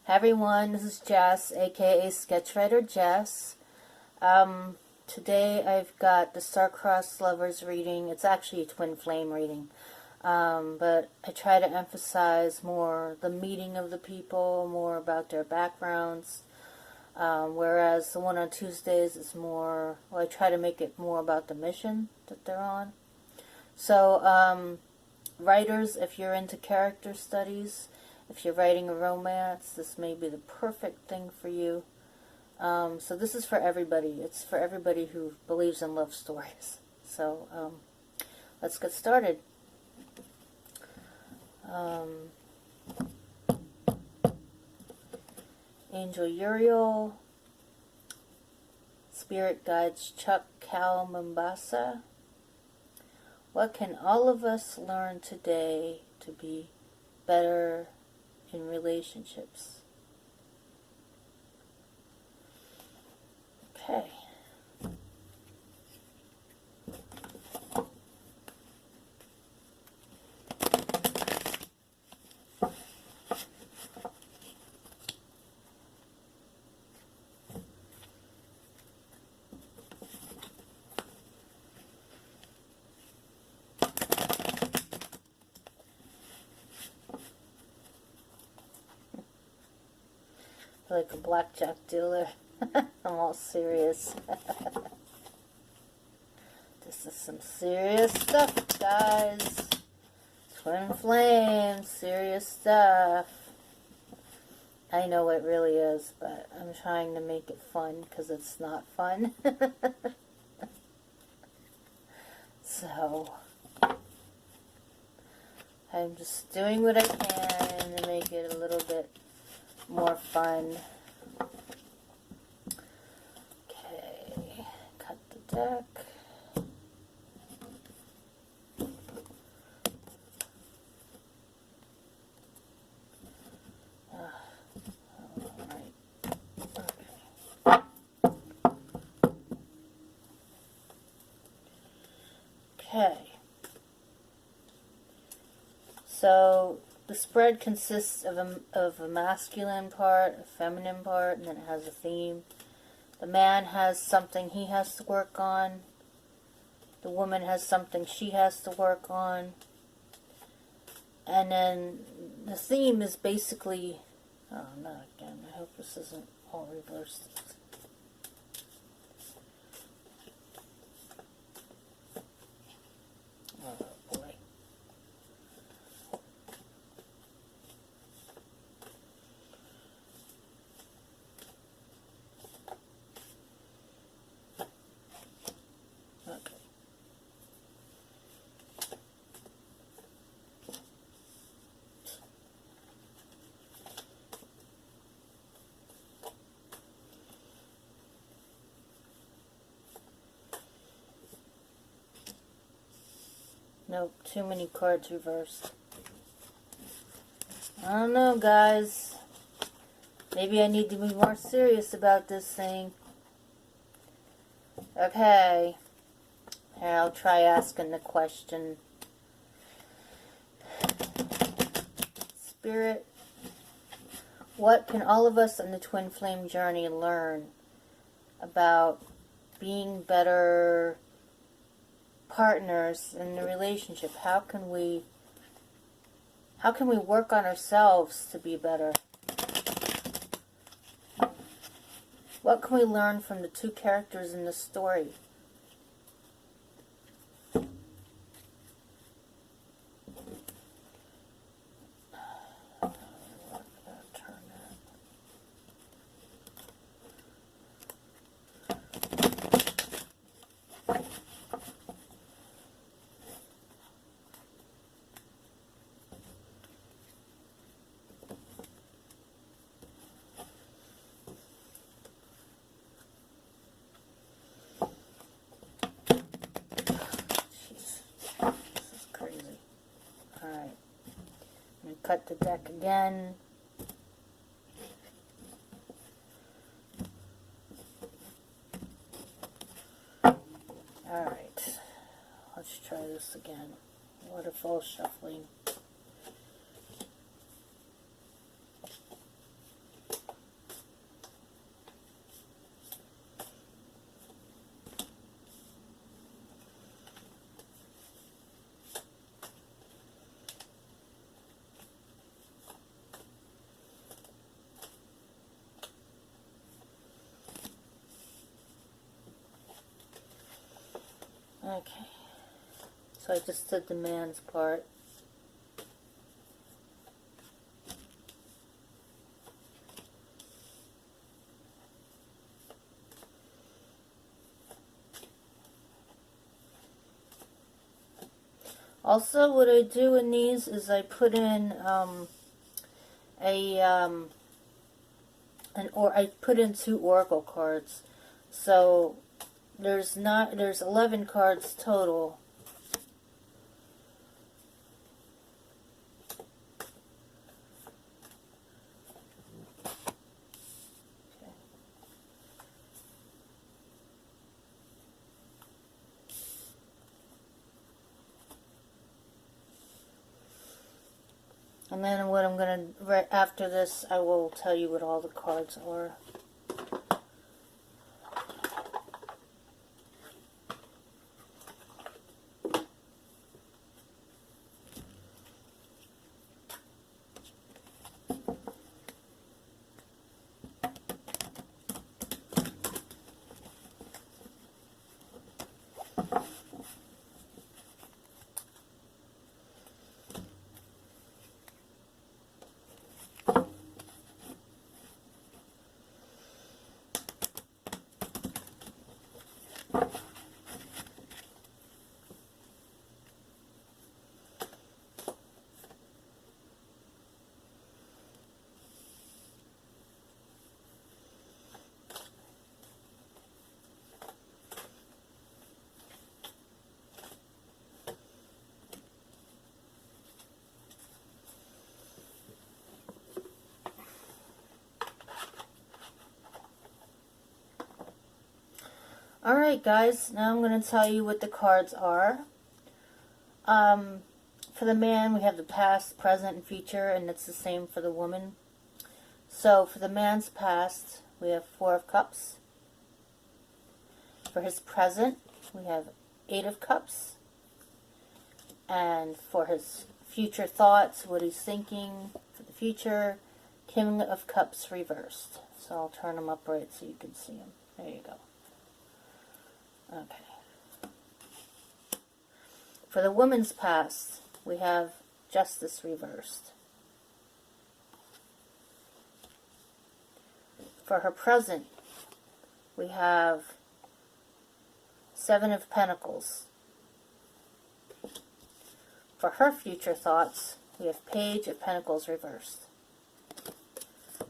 Hi everyone, this is Jess, aka Sketchwriter Jess. Today I've got the Star-Crossed Lovers reading. It's actually a twin flame reading, but I try to emphasize more the meeting of the people, more about their backgrounds, whereas the one on Tuesdays is more, well, I try to make it more about the mission that they're on. So, writers, if you're into character studies, if you're writing a romance, this may be the perfect thing for you. So this is for everybody. It's for everybody who believes in love stories. So let's get started. Angel Uriel, Spirit Guides Chuck Cal Mombasa. What can all of us learn today to be better in relationships? Okay. Like a blackjack dealer. I'm all serious. This is some serious stuff, guys. Twin flames, serious stuff. I know it really is, but I'm trying to make it fun because it's not fun. So, I'm just doing what I can to make it a little bit more fun. Okay, cut the deck. Okay. So the spread consists of a masculine part, a feminine part, and then it has a theme. The man has something he has to work on. The woman has something she has to work on. And then the theme is basically, oh, not again. I hope this isn't all reversed. Oh boy. Okay. Nope, too many cards reversed. I don't know, guys. Maybe I need to be more serious about this thing. Okay. Here, I'll try asking the question. Spirit, what can all of us on the twin flame journey learn about being better partners in the relationship? How can we work on ourselves to be better? What can we learn from the two characters in the story? Cut the deck again. Alright, let's try this again. Waterfall shuffling. Okay, so I just did the man's part. Also, what I do in these is I put in I put in 2 oracle cards. So there's 11 cards total. And then what I'm going to, right after this, I will tell you what all the cards are. Alright guys, now I'm going to tell you what the cards are. For the man, we have the past, present, and future, and it's the same for the woman. So for the man's past, we have 4 of Cups. For his present, we have 8 of Cups. And for his future thoughts, what he's thinking for the future, King of Cups reversed. So I'll turn them upright so you can see them. There you go. Okay. For the woman's past, we have Justice reversed. For her present, we have 7 of Pentacles. For her future thoughts, we have Page of Pentacles reversed.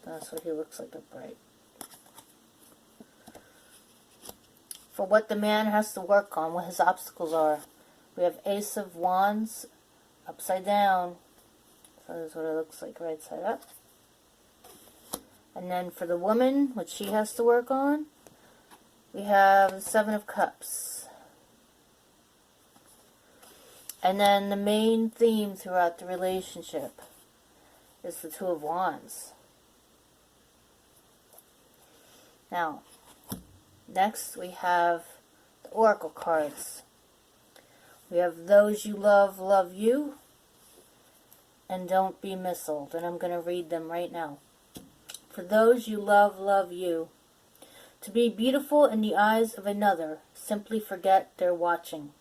That's what he looks like upright. For what the man has to work on, what his obstacles are, we have Ace of Wands upside down. So that's what it looks like right side up. And then for the woman, what she has to work on, we have the 7 of Cups. And then the main theme throughout the relationship is the 2 of Wands. Now, next we have the Oracle cards. We have Those You Love, Love You, and Don't Be Missiled. And I'm going to read them right now. For those you love, love you. To be beautiful in the eyes of another, simply forget they're watching.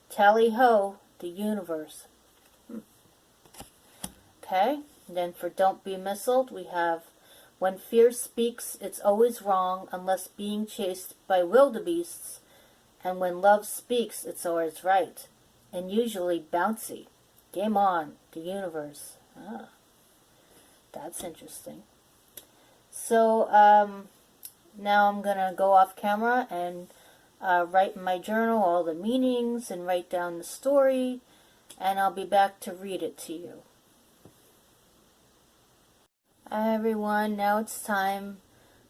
Tally-ho, the universe. Okay, and then for Don't Be Missiled, we have when fear speaks, it's always wrong unless being chased by wildebeests. And when love speaks, it's always right. And usually bouncy. Game on, the universe. Ah, that's interesting. So, now I'm going to go off camera and write in my journal all the meanings and write down the story. And I'll be back to read it to you. Hi everyone, now it's time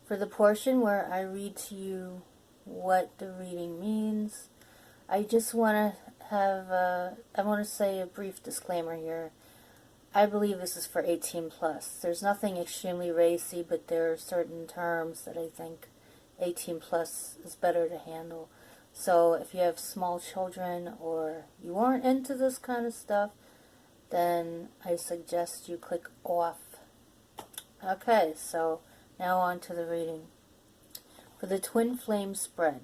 for the portion where I read to you what the reading means. I just want to I want to say a brief disclaimer here. I believe this is for 18 plus. There's nothing extremely racy, but there are certain terms that I think 18 plus is better to handle. So if you have small children or you aren't into this kind of stuff, then I suggest you click off. Okay, so now on to the reading. For the Twin Flame spread.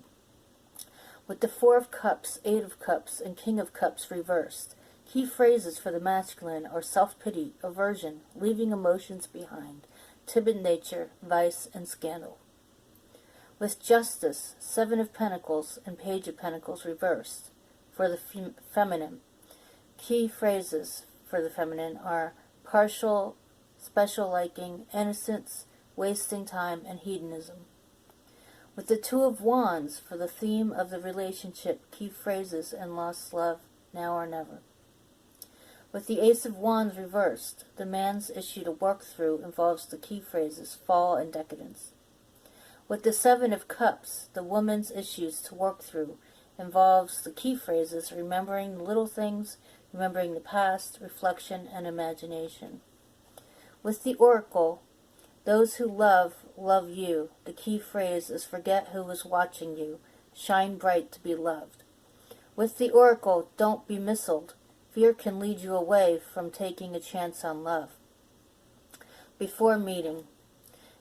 With the Four of Cups, Eight of Cups, and King of Cups reversed, key phrases for the masculine are self-pity, aversion, leaving emotions behind, timid nature, vice, and scandal. With Justice, Seven of Pentacles, and Page of Pentacles reversed, for the feminine, key phrases for the feminine are partial, special liking, innocence, wasting time, and hedonism. With the Two of Wands for the theme of the relationship, key phrases and lost love, now or never. With the Ace of Wands reversed, the man's issue to work through involves the key phrases fall and decadence. With the Seven of Cups, the woman's issues to work through involves the key phrases remembering little things, remembering the past, reflection, and imagination. With the Oracle, those who love, love you. The key phrase is forget who is watching you. Shine bright to be loved. With the Oracle, don't be missiled. Fear can lead you away from taking a chance on love. Before meeting.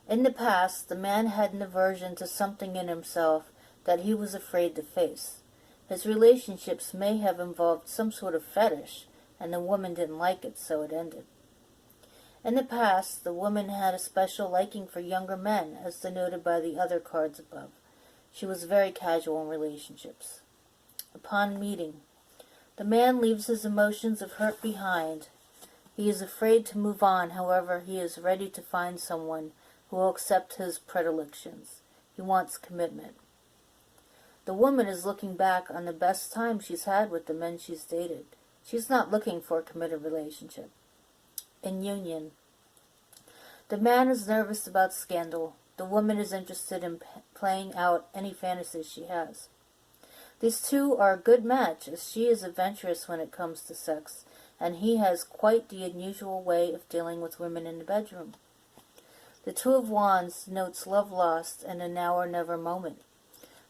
In the past, the man had an aversion to something in himself that he was afraid to face. His relationships may have involved some sort of fetish, and the woman didn't like it, so it ended. In the past, the woman had a special liking for younger men, as denoted by the other cards above. She was very casual in relationships. Upon meeting, the man leaves his emotions of hurt behind. He is afraid to move on, however, he is ready to find someone who will accept his predilections. He wants commitment. The woman is looking back on the best time she's had with the men she's dated. She's not looking for a committed relationship. In union, the man is nervous about scandal. The woman is interested in playing out any fantasies she has. These two are a good match, as she is adventurous when it comes to sex, and he has quite the unusual way of dealing with women in the bedroom. The Two of Wands denotes love lost and a now or never moment.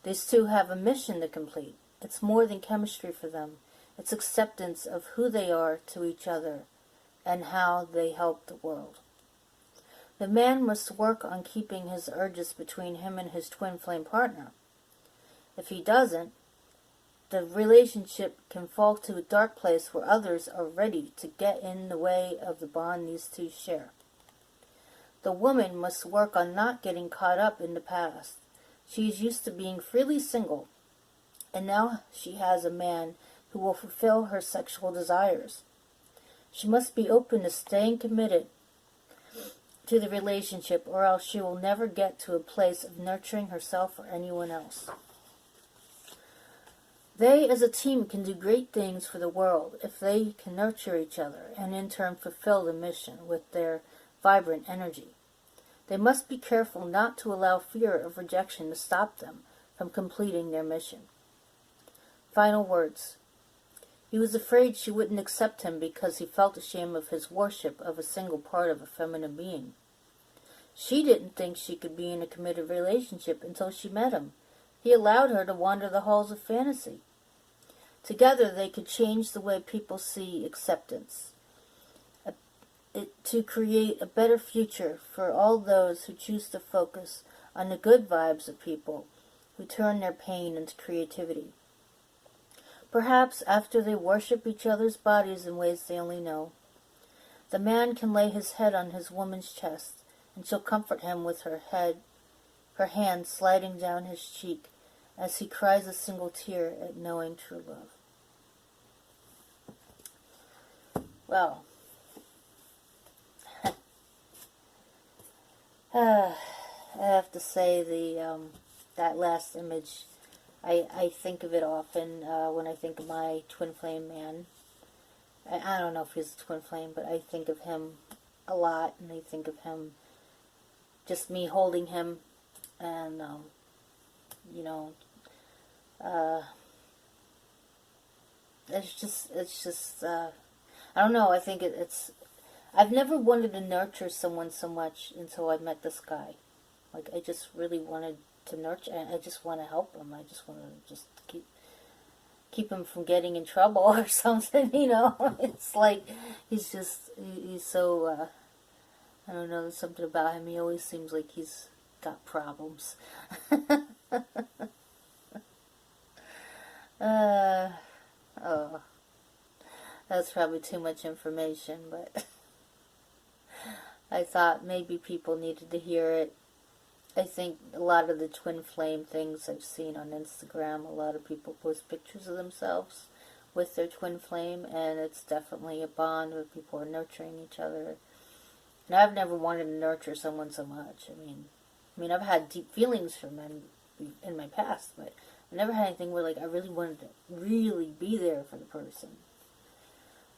These two have a mission to complete. It's more than chemistry for them. It's acceptance of who they are to each other and how they help the world. The man must work on keeping his urges between him and his twin flame partner. If he doesn't, the relationship can fall to a dark place where others are ready to get in the way of the bond these two share. The woman must work on not getting caught up in the past. She is used to being freely single, and now she has a man who will fulfill her sexual desires. She must be open to staying committed to the relationship, or else she will never get to a place of nurturing herself or anyone else. They as a team can do great things for the world if they can nurture each other and in turn fulfill the mission with their vibrant energy. They must be careful not to allow fear of rejection to stop them from completing their mission. Final words. He was afraid she wouldn't accept him because he felt ashamed of his worship of a single part of a feminine being. She didn't think she could be in a committed relationship until she met him. He allowed her to wander the halls of fantasy. Together they could change the way people see acceptance, to create a better future for all those who choose to focus on the good vibes of people who turn their pain into creativity. Perhaps after they worship each other's bodies in ways they only know, the man can lay his head on his woman's chest, and she'll comfort him with her hand sliding down his cheek as he cries a single tear at knowing true love. Well, I have to say that last image, I think of it often when I think of my twin flame man. I don't know if he's a twin flame, but I think of him a lot, and I think of him, just me holding him, and, it's just, I don't know, I think I've never wanted to nurture someone so much until I met this guy. Like, I just really wanted to nurture, and I just want to help him. I just want to just keep him from getting in trouble or something, It's like, he's so, I don't know, there's something about him. He always seems like he's got problems. Uh, oh, that's probably too much information, but I thought maybe people needed to hear it. I think a lot of the twin flame things I've seen on Instagram, a lot of people post pictures of themselves with their twin flame, and it's definitely a bond where people are nurturing each other. And I've never wanted to nurture someone so much. I mean, I've had deep feelings for men in my past, but I never had anything where like I really wanted to really be there for the person.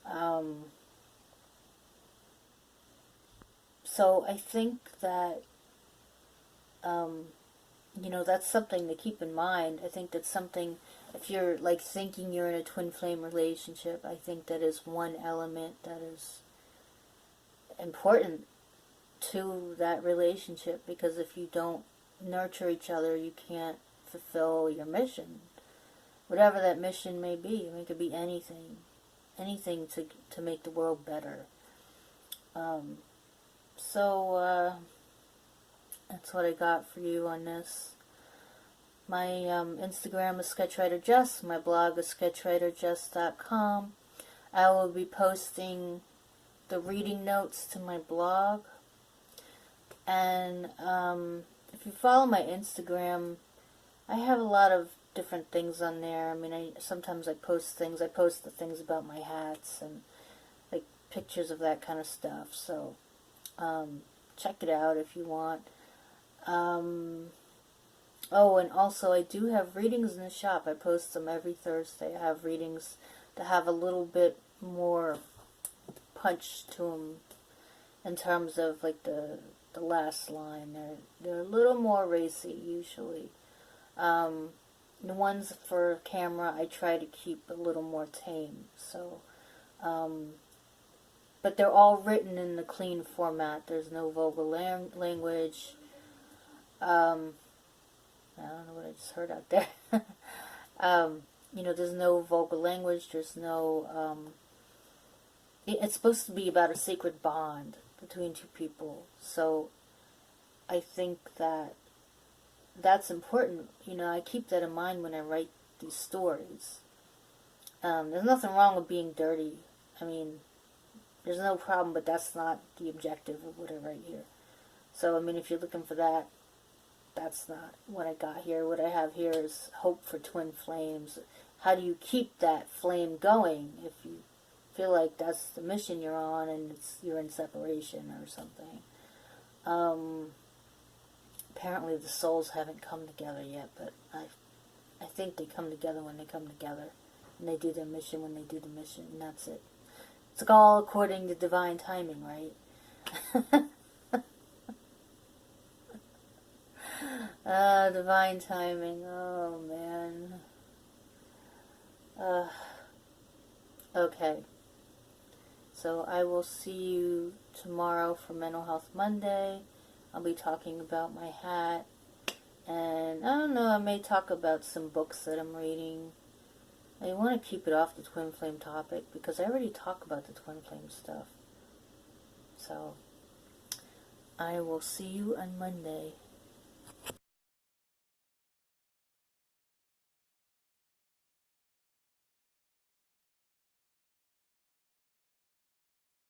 Um, so I think that um, that's something to keep in mind. I think that's something, if you're like thinking you're in a twin flame relationship, I think that is one element that is important to that relationship, because if you don't nurture each other, you can't fulfill your mission. Whatever that mission may be. I mean, it could be anything. Anything to make the world better. Um, so, that's what I got for you on this. My Instagram is SketchwriterJess. My blog is sketchwriterjess.com. I will be posting the reading notes to my blog. And if you follow my Instagram, I have a lot of different things on there. I mean, sometimes I post things. I post the things about my hats and like pictures of that kind of stuff. So check it out if you want. Oh, and also I do have readings in the shop. I post them every Thursday. I have readings that have a little bit more punch to them in terms of like the last line. They're a little more racy usually. The ones for camera I try to keep a little more tame. So, but they're all written in the clean format. There's no vulgar language. I don't know what I just heard out there. There's no vulgar language. There's no. It's supposed to be about a sacred bond between two people. So I think that that's important. I keep that in mind when I write these stories. There's nothing wrong with being dirty. I mean, there's no problem, but that's not the objective of what I write here. So, I mean, if you're looking for that, that's not what I got here. What I have here is hope for twin flames. How do you keep that flame going if you feel like that's the mission you're on and you're in separation or something? Apparently the souls haven't come together yet, but I think they come together when they come together. And they do their mission when they do the mission, and that's it. It's all according to divine timing, right? Divine timing. Oh, man. Okay. So I will see you tomorrow for Mental Health Monday. I'll be talking about my hat. And I don't know, I may talk about some books that I'm reading. I want to keep it off the twin flame topic because I already talk about the twin flame stuff. So I will see you on Monday.